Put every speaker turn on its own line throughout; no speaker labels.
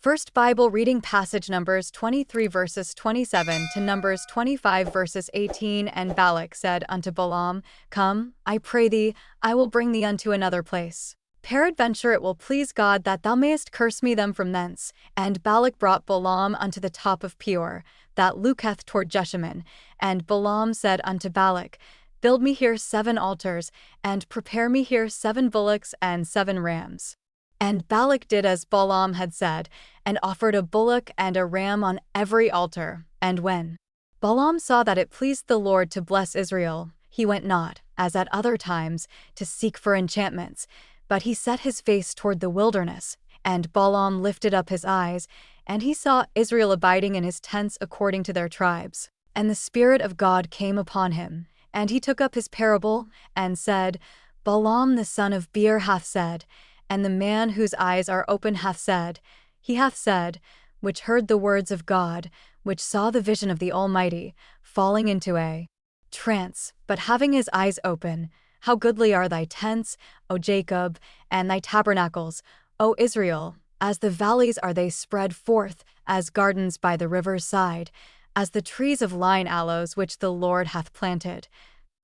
First Bible reading passage Numbers 23 verses 27 to Numbers 25 verses 18. And Balak said unto Balaam, Come, I pray thee, I will bring thee unto another place. Peradventure it will please God that thou mayest curse me them from thence. And Balak brought Balaam unto the top of Peor, that looketh toward Jeshimon. And Balaam said unto Balak, Build me here 7 altars, and prepare me here 7 bullocks and 7 rams. And Balak did as Balaam had said, and offered a bullock and a ram on every altar. And when Balaam saw that it pleased the Lord to bless Israel, he went not, as at other times, to seek for enchantments, but he set his face toward the wilderness. And Balaam lifted up his eyes, and he saw Israel abiding in his tents according to their tribes. And the Spirit of God came upon him, and he took up his parable, and said, Balaam the son of Beor hath said, and the man whose eyes are open hath said, he hath said, which heard the words of God, which saw the vision of the Almighty, falling into a trance, but having his eyes open, how goodly are thy tents, O Jacob, and thy tabernacles, O Israel, as the valleys are they spread forth, as gardens by the river's side, as the trees of lign aloes which the Lord hath planted,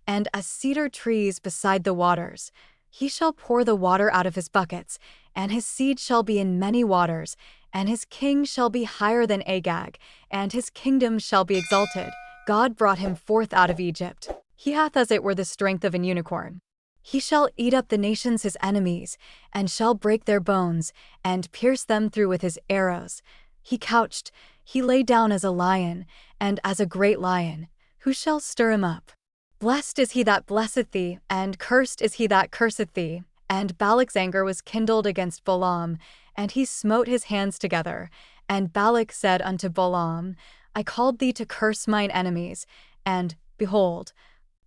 and as cedar trees beside the waters. He shall pour the water out of his buckets, and his seed shall be in many waters, and his king shall be higher than Agag, and his kingdom shall be exalted. God brought him forth out of Egypt. He hath as it were the strength of an unicorn. He shall eat up the nations his enemies, and shall break their bones, and pierce them through with his arrows. He couched, he lay down as a lion, and as a great lion. Who shall stir him up? Blessed is he that blesseth thee, and cursed is he that curseth thee. And Balak's anger was kindled against Balaam, and he smote his hands together. And Balak said unto Balaam, I called thee to curse mine enemies, and, behold,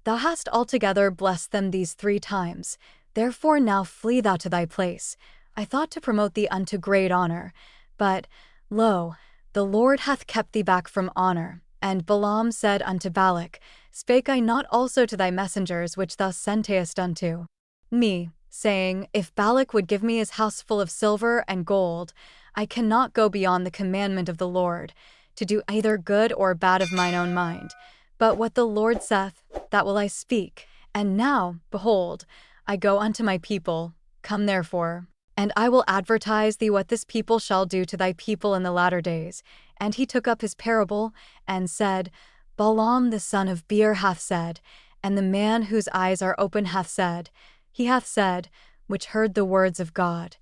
thou hast altogether blessed them these 3 times. Therefore now flee thou to thy place. I thought to promote thee unto great honor. But, lo, the Lord hath kept thee back from honor. And Balaam said unto Balak, Spake I not also to thy messengers which thou sentest unto me, saying, If Balak would give me his house full of silver and gold, I cannot go beyond the commandment of the Lord, to do either good or bad of mine own mind. But what the Lord saith, that will I speak. And now, behold, I go unto my people. Come therefore, and I will advertise thee what this people shall do to thy people in the latter days. And he took up his parable, and said, Balaam the son of Beor hath said, and the man whose eyes are open hath said, he hath said, which heard the words of God,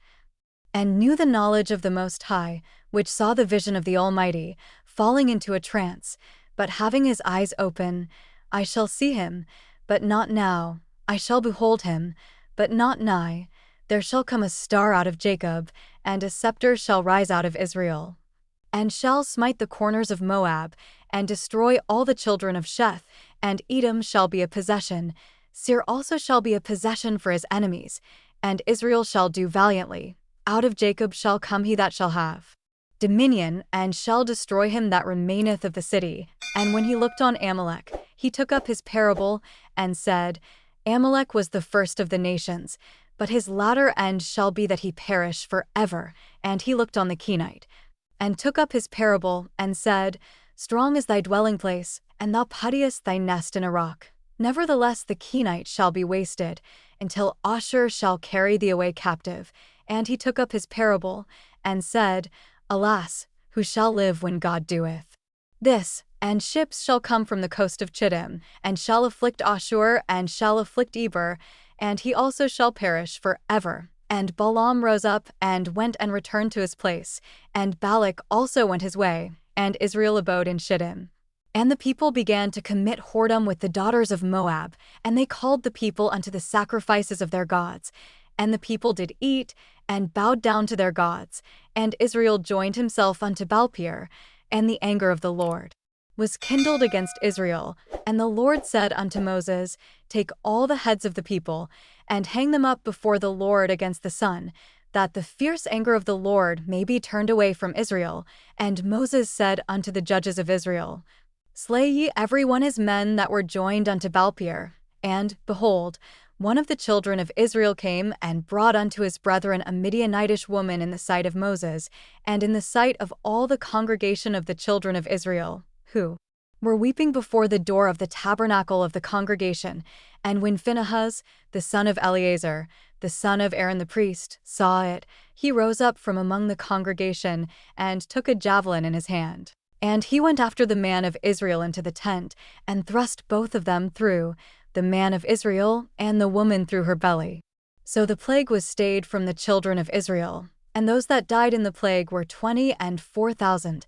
and knew the knowledge of the Most High, which saw the vision of the Almighty, falling into a trance, but having his eyes open. I shall see him, but not now. I shall behold him, but not nigh. There shall come a star out of Jacob, and a scepter shall rise out of Israel, and shall smite the corners of Moab, and destroy all the children of Sheth, and Edom shall be a possession. Seir also shall be a possession for his enemies, and Israel shall do valiantly. Out of Jacob shall come he that shall have dominion, and shall destroy him that remaineth of the city. And when he looked on Amalek, he took up his parable, and said, Amalek was the first of the nations, but his latter end shall be that he perish for ever. And he looked on the Kenite, and took up his parable, and said, Strong is thy dwelling place, and thou puttiest thy nest in a rock. Nevertheless the Kenite shall be wasted, until Ashur shall carry thee away captive. And he took up his parable, and said, Alas, who shall live when God doeth this? And ships shall come from the coast of Chittim, and shall afflict Ashur, and shall afflict Eber, and he also shall perish for ever. And Balaam rose up, and went and returned to his place, and Balak also went his way, and Israel abode in Shittim. And the people began to commit whoredom with the daughters of Moab, and they called the people unto the sacrifices of their gods. And the people did eat, and bowed down to their gods. And Israel joined himself unto Baalpeor, and the anger of the Lord was kindled against Israel. And the Lord said unto Moses, Take all the heads of the people, and hang them up before the Lord against the sun, that the fierce anger of the Lord may be turned away from Israel. And Moses said unto the judges of Israel, Slay ye every one his men that were joined unto Baalpeor. And, behold, One of the children of Israel came and brought unto his brethren a Midianitish woman in the sight of Moses, and in the sight of all the congregation of the children of Israel, who were weeping before the door of the tabernacle of the congregation. And when Phinehas, the son of Eleazar, the son of Aaron the priest, saw it, he rose up from among the congregation, and took a javelin in his hand. And he went after the man of Israel into the tent, and thrust both of them through, the man of Israel and the woman through her belly. So the plague was stayed from the children of Israel, and those that died in the plague were 24,000.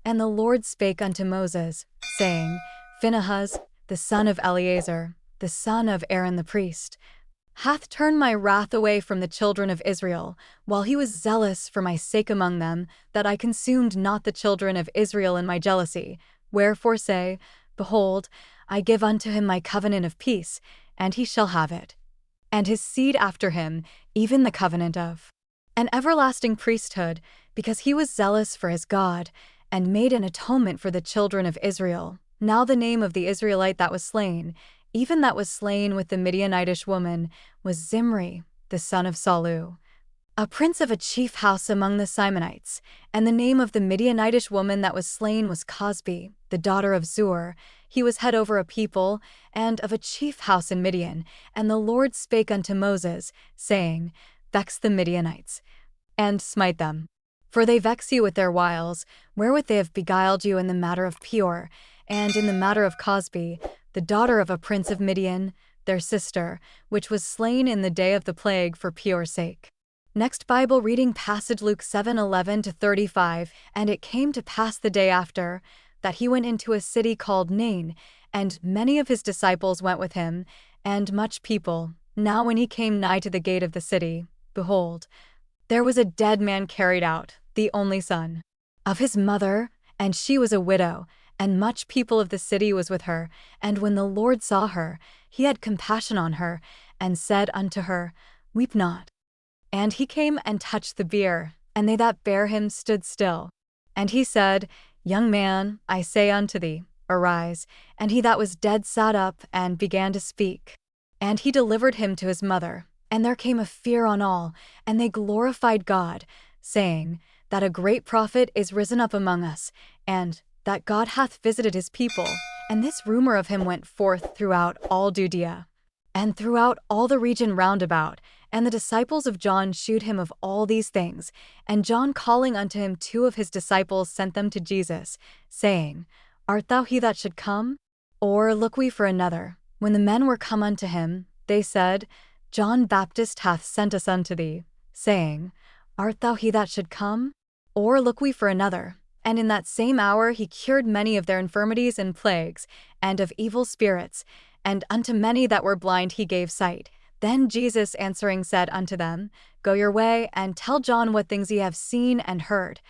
And the Lord spake unto Moses, saying, Phinehas, the son of Eleazar, the son of Aaron the priest, hath turned my wrath away from the children of Israel, while he was zealous for my sake among them, that I consumed not the children of Israel in my jealousy. Wherefore say, Behold, I give unto him my covenant of peace, and he shall have it, and his seed after him, even the covenant of an everlasting priesthood, because he was zealous for his God, and made an atonement for the children of Israel. Now the name of the Israelite that was slain, even that was slain with the Midianitish woman, was Zimri, the son of Salu, a prince of a chief house among the Simonites. And the name of the Midianitish woman that was slain was Cosbi, the daughter of Zur. He was head over a people, and of a chief house in Midian. And the Lord spake unto Moses, saying, Vex the Midianites, and smite them. For they vex you with their wiles, wherewith they have beguiled you in the matter of Peor, and in the matter of Cosbi, the daughter of a prince of Midian, their sister, which was slain in the day of the plague for Peor's sake. Next Bible reading passage, Luke 7:11-35. And it came to pass the day after, that he went into a city called Nain, and many of his disciples went with him, and much people. Now when he came nigh to the gate of the city, behold, there was a dead man carried out, the only son of his mother, and she was a widow, and much people of the city was with her. And when the Lord saw her, he had compassion on her, and said unto her, Weep not. And he came and touched the bier, and they that bare him stood still. And he said, Young man, I say unto thee, arise. And he that was dead sat up, and began to speak. And he delivered him to his mother. And there came a fear on all, and they glorified God, saying, That a great prophet is risen up among us, and that God hath visited his people. And this rumor of him went forth throughout all Judea, and throughout all the region round about. And the disciples of John shewed him of all these things. And John calling unto him 2 of his disciples sent them to Jesus, saying, Art thou he that should come? Or look we for another? When the men were come unto him, they said, John Baptist hath sent us unto thee, saying, Art thou he that should come? Or look we for another? And in that same hour he cured many of their infirmities and plagues, and of evil spirits, and unto many that were blind he gave sight. Then Jesus answering said unto them, Go your way, and tell John what things ye have seen and heard,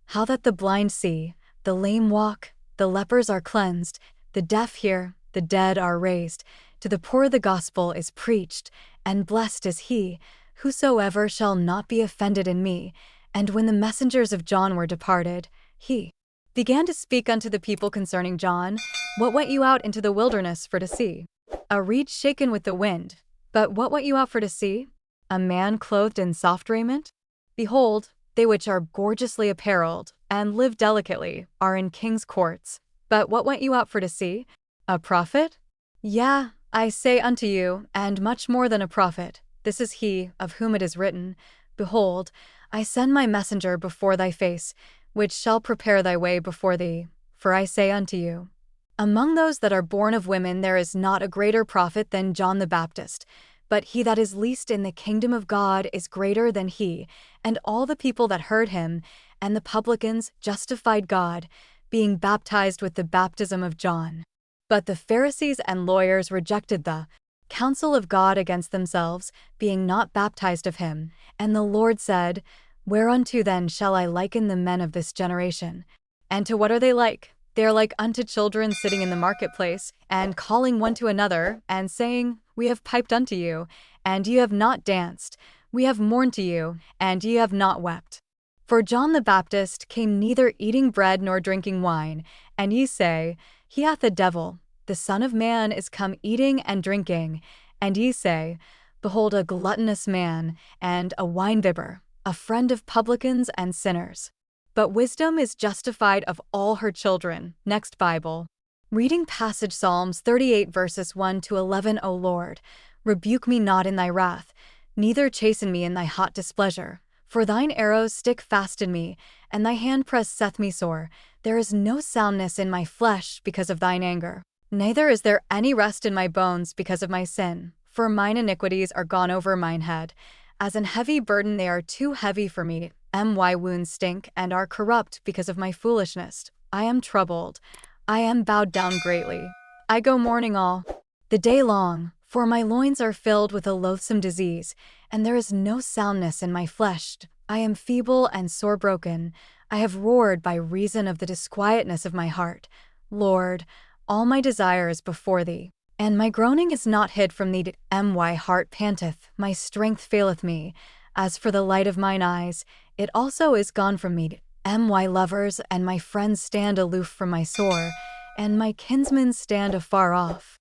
how that the blind see, the lame walk, the lepers are cleansed, the deaf hear, the dead are raised, to the poor the gospel is preached, and blessed is he, whosoever shall not be offended in me. And when the messengers of John were departed, he began to speak unto the people concerning John. What went you out into the wilderness for to see? A reed shaken with the wind. But what went you out for to see? A man clothed in soft raiment? Behold, they which are gorgeously apparelled, and live delicately, are in king's courts. But what went you out for to see? A prophet? Yea, I say unto you, and much more than a prophet. This is he, of whom it is written, Behold, I send my messenger before thy face, which shall prepare thy way before thee. For I say unto you, among those that are born of women there is not a greater prophet than John the Baptist, but he that is least in the kingdom of God is greater than he. And all the people that heard him, and the publicans, justified God, being baptized with the baptism of John. But the Pharisees and lawyers rejected the counsel of God against themselves, being not baptized of him. And the Lord said, Whereunto then shall I liken the men of this generation? And to what are they like? They are like unto children sitting in the marketplace, and calling one to another, and saying, We have piped unto you, and ye have not danced. We have mourned to you, and ye have not wept. For John the Baptist came neither eating bread nor drinking wine, and ye say, He hath a devil. The Son of Man is come eating and drinking, And ye say, Behold a gluttonous man, and a winebibber, a friend of publicans and sinners. But wisdom is justified of all her children. Next Bible. Reading passage Psalms 38 verses 1 to 11. O Lord, rebuke me not in thy wrath, neither chasten me in thy hot displeasure. For thine arrows stick fast in me, and thy handpress saith me sore. There is no soundness in my flesh because of thine anger. Neither is there any rest in my bones because of my sin. For mine iniquities are gone over mine head. As an heavy burden they are too heavy for me. My wounds stink and are corrupt because of my foolishness. I am troubled. I am bowed down greatly. I go mourning all the day long, for my loins are filled with a loathsome disease, and there is no soundness in my flesh. I am feeble and sore broken. I have roared by reason of the disquietness of my heart. Lord, all my desire is before thee, and my groaning is not hid from thee. My heart panteth, my strength faileth me. As for the light of mine eyes, it also is gone from me. My lovers and my friends stand aloof from my sore, and my kinsmen stand afar off.